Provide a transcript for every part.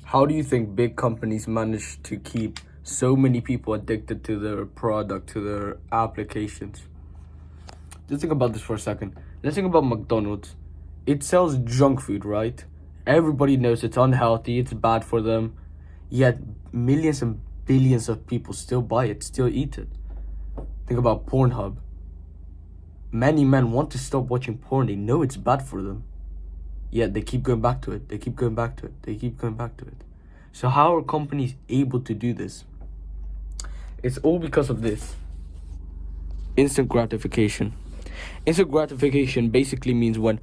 How do you think big companies manage to keep so many people addicted to their product, to their applications? Just think about this for a second. Let's think about McDonald's. It sells junk food, right? Everybody knows it's unhealthy, it's bad for them. Yet millions and billions of people still buy it, still eat it. Think about Pornhub. Many men want to stop watching porn. They know it's bad for them. Yet they keep going back to it. They keep going back to it. They keep going back to it. So how are companies able to do this? It's all because of this. Instant gratification. Instant gratification basically means when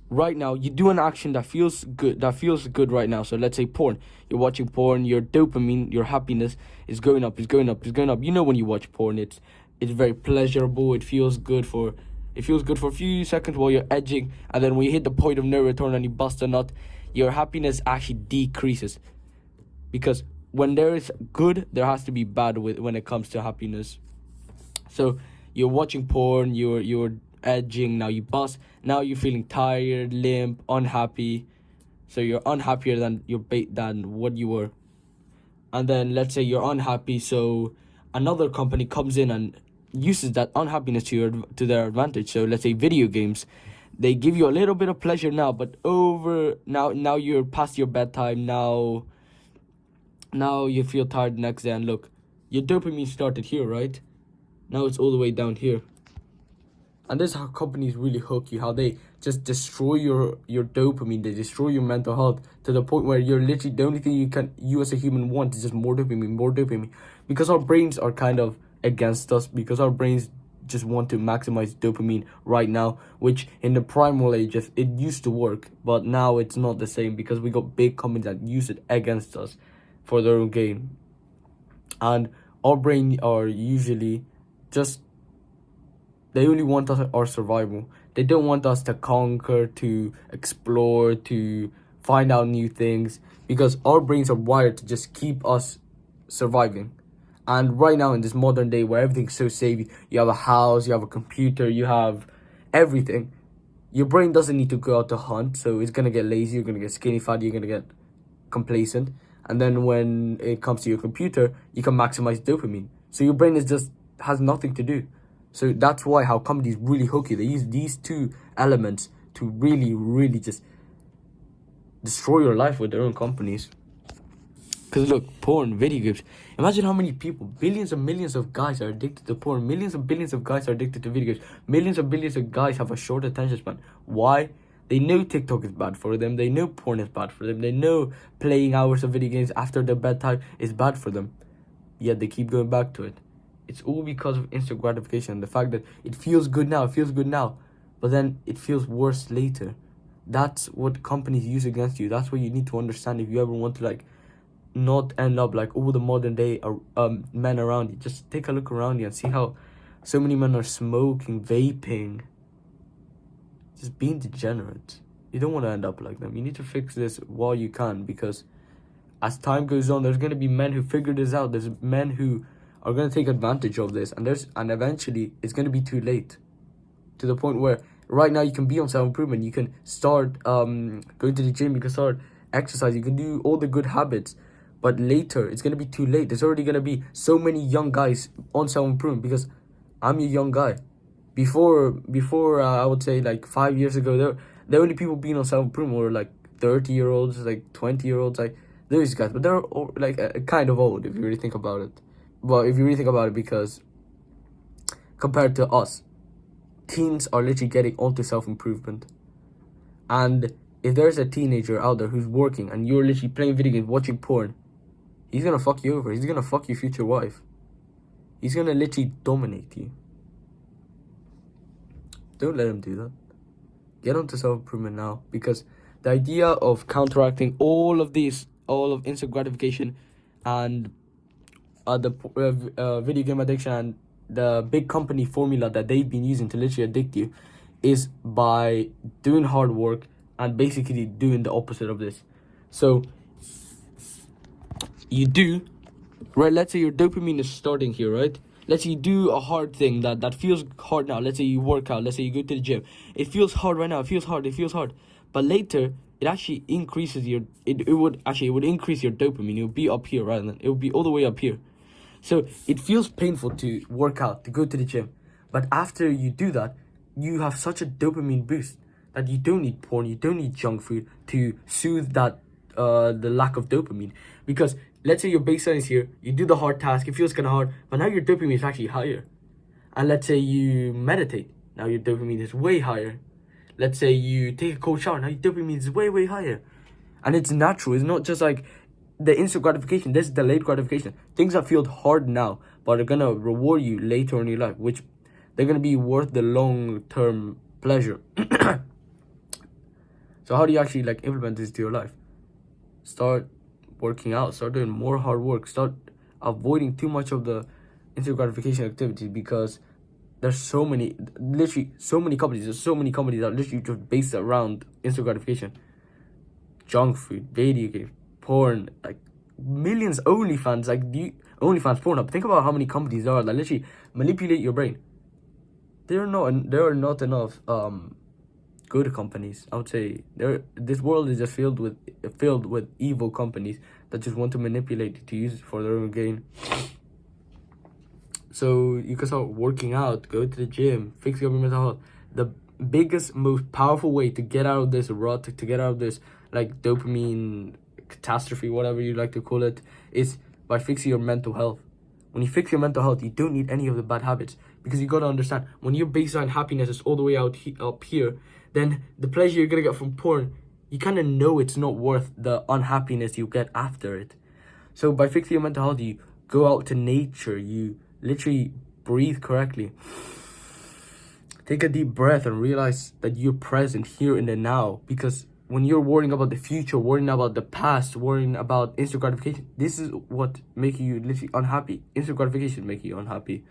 right now you do an action that feels good right now. So let's say porn. You're watching porn, your dopamine, your happiness is going up, it's going up, it's going up. You know, when you watch porn, it's very pleasurable. It feels good for a few seconds while you're edging, and then when you hit the point of no return and you bust a nut, your happiness actually decreases. Because when there is good, there has to be bad when it comes to happiness. So you're watching porn, you're edging, now you bust, now you're feeling tired, limp, unhappy. So you're unhappier than what you were. And then let's say you're unhappy, so another company comes in and uses that unhappiness to their advantage. So let's say video games, they give you a little bit of pleasure now, but now you're past your bedtime. Now you feel tired the next day, and look, your dopamine started here, right? Now it's all the way down here. And this is how companies really hook you, how they just destroy your dopamine, they destroy your mental health to the point where you're literally, the only thing you as a human want is just more dopamine. Because our brains are kind of against us, because our brains just want to maximize dopamine right now, which in the primal ages, it used to work, but now it's not the same because we got big companies that use it against us for their own gain. And our brain are usually just, they only want our survival. They don't want us to conquer, to explore, to find out new things, because our brains are wired to just keep us surviving. And right now in this modern day where everything's so safe, you have a house, you have a computer, you have everything, your brain doesn't need to go out to hunt, so it's going to get lazy, you're going to get skinny fat, you're going to get complacent. And then when it comes to your computer, you can maximize dopamine. So your brain has nothing to do. So that's why how companies really hook you. They use these two elements to really, really just destroy your life with their own companies. Because look, porn, video games. Imagine how many people, billions and millions of guys are addicted to porn. Millions and billions of guys are addicted to video games. Millions and billions of guys have a short attention span. Why? They know TikTok is bad for them. They know porn is bad for them. They know playing hours of video games after their bedtime is bad for them. Yet they keep going back to it. It's all because of instant gratification. The fact that it feels good now, but then it feels worse later. That's what companies use against you. That's what you need to understand if you ever want to not end up like all the modern day men around you. Just take a look around you and see how so many men are smoking, vaping, just being degenerate. You don't want to end up like them. You need to fix this while you can, because as time goes on, there's going to be men who figure this out. There's men who are going to take advantage of this, and eventually it's going to be too late, to the point where right now you can be on self-improvement, you can start going to the gym, you can start exercise, you can do all the good habits, but later it's going to be too late. There's already going to be so many young guys on self-improvement, because I'm a young guy. Before I would say 5 years ago, the only people being on self-improvement were 30-year-olds, 20-year-olds, those guys, but they're kind of old if you really think about it. Well, if you really think about it, because compared to us, teens are literally getting onto self-improvement. And if there's a teenager out there who's working and you're literally playing video games, watching porn, he's gonna fuck you over. He's gonna fuck your future wife. He's gonna literally dominate you. Don't let him do that. Get onto self-improvement now, because the idea of counteracting all of instant gratification and the video game addiction and the big company formula that they've been using to literally addict you is by doing hard work and basically doing the opposite of this. So you do, right, let's say your dopamine is starting here, right? Let's say you do a hard thing that feels hard now. Let's say you work out, let's say you go to the gym. It feels hard right now, it feels hard. But later, it actually increases your, it would increase your dopamine. It would be up here rather than, it would be all the way up here. So it feels painful to work out, to go to the gym. But after you do that, you have such a dopamine boost that you don't need porn, you don't need junk food to soothe that the lack of dopamine. Because let's say your baseline is here, you do the hard task, it feels kind of hard, but now your dopamine is actually higher. And let's say you meditate, now your dopamine is way higher. Let's say you take a cold shower, now your dopamine is way, way higher. And it's natural, it's not just like the instant gratification, this is delayed gratification. Things that feel hard now, but are gonna reward you later in your life, which they're gonna be worth the long-term pleasure. So how do you actually like implement this to your life? Start working out, start doing more hard work, start avoiding too much of the instant gratification activities, because there's so many, literally so many companies, there's so many companies that literally just based around instant gratification. Junk food, video games, porn, like millions, OnlyFans, like OnlyFans, Pornhub. Think about how many companies there are that literally manipulate your brain. There are not enough good companies. I would say this world is just filled with evil companies that just want to manipulate it to use it for their own gain. So you can start working out, go to the gym, fix your mental health. The biggest, most powerful way to get out of this rut, to get out of this like dopamine catastrophe, whatever you like to call it, is by fixing your mental health. When you fix your mental health, you don't need any of the bad habits, because you got to understand, when your baseline happiness is all the way up here, then the pleasure you're gonna get from porn, you kind of know it's not worth the unhappiness you get after it. So by fixing your mental health, you go out to nature, you literally breathe correctly, take a deep breath, and realize that you're present here in the now. Because when you're worrying about the future, worrying about the past, worrying about instant gratification, this is what makes you literally unhappy. Instant gratification make you unhappy,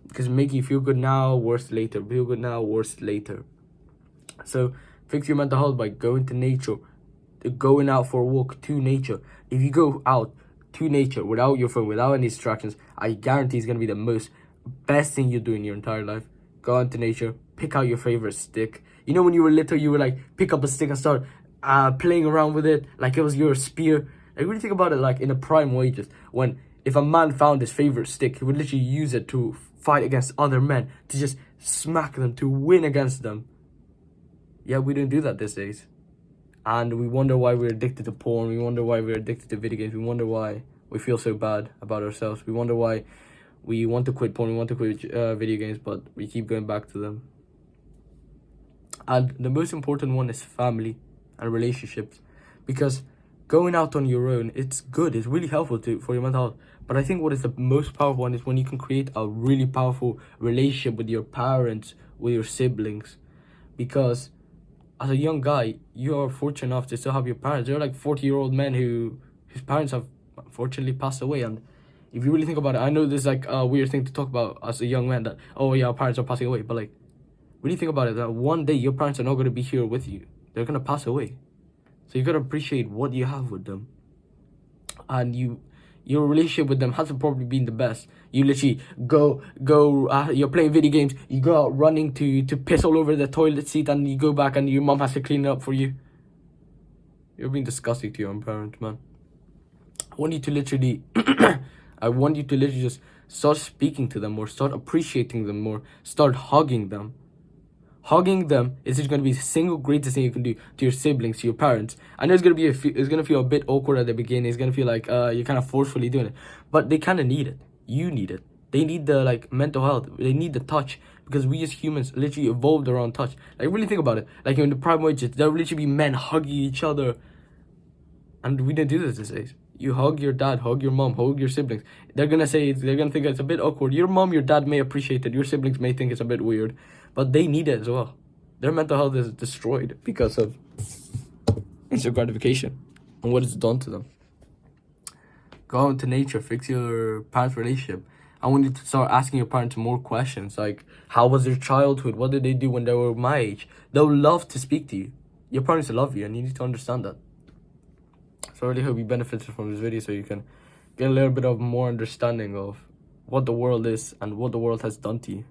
because it make you feel good now, worse later, feel good now, worse later. So fix your mental health by going to nature, going out for a walk to nature. If you go out to nature without your phone, without any distractions, I guarantee it's gonna be the best thing you do in your entire life. Go out to nature, pick out your favorite stick. You know, when you were little, you would like pick up a stick and start playing around with it like it was your spear. Like, really think about it, like in a prime way, just when if a man found his favorite stick, he would literally use it to fight against other men, to just smack them, to win against them. Yeah, we don't do that these days. And we wonder why we're addicted to porn. We wonder why we're addicted to video games. We wonder why we feel so bad about ourselves. We wonder why we want to quit porn. We want to quit video games, but we keep going back to them. And the most important one is family and relationships. Because going out on your own, it's good. It's really helpful for your mental health. But I think what is the most powerful one is when you can create a really powerful relationship with your parents, with your siblings. Because as a young guy, you are fortunate enough to still have your parents. They're like 40-year-old men whose parents have unfortunately passed away. And if you really think about it, I know this is like a weird thing to talk about as a young man, that, oh yeah, our parents are passing away. But like, really think about it, that one day your parents are not going to be here with you. They're going to pass away. So you got to appreciate what you have with them. And your relationship with them hasn't probably been the best. You literally you're playing video games, you go out running to piss all over the toilet seat, and you go back and your mom has to clean it up for you. You're being disgusting to your own parents, man. I want you to literally just start speaking to them more, start appreciating them more, start hugging them. Hugging them is just going to be the single greatest thing you can do to your siblings, to your parents. I know it's going to feel a bit awkward at the beginning. It's going to feel like you're kind of forcefully doing it. But they kind of need it. You need it. They need the like mental health. They need the touch. Because we as humans literally evolved around touch. Like, really think about it. Like, in the prime ages, there will literally be men hugging each other. And we didn't do this these days. You hug your dad, hug your mom, hug your siblings. They're going to think it's a bit awkward. Your mom, your dad may appreciate it. Your siblings may think it's a bit weird. But they need it as well. Their mental health is destroyed because of instant gratification and what it's done to them. Go out into nature, fix your parents' relationship. I want you to start asking your parents more questions, like, how was their childhood? What did they do when they were my age? They'll love to speak to you. Your parents love you, and you need to understand that. So I really hope you benefited from this video, so you can get a little bit of more understanding of what the world is and what the world has done to you.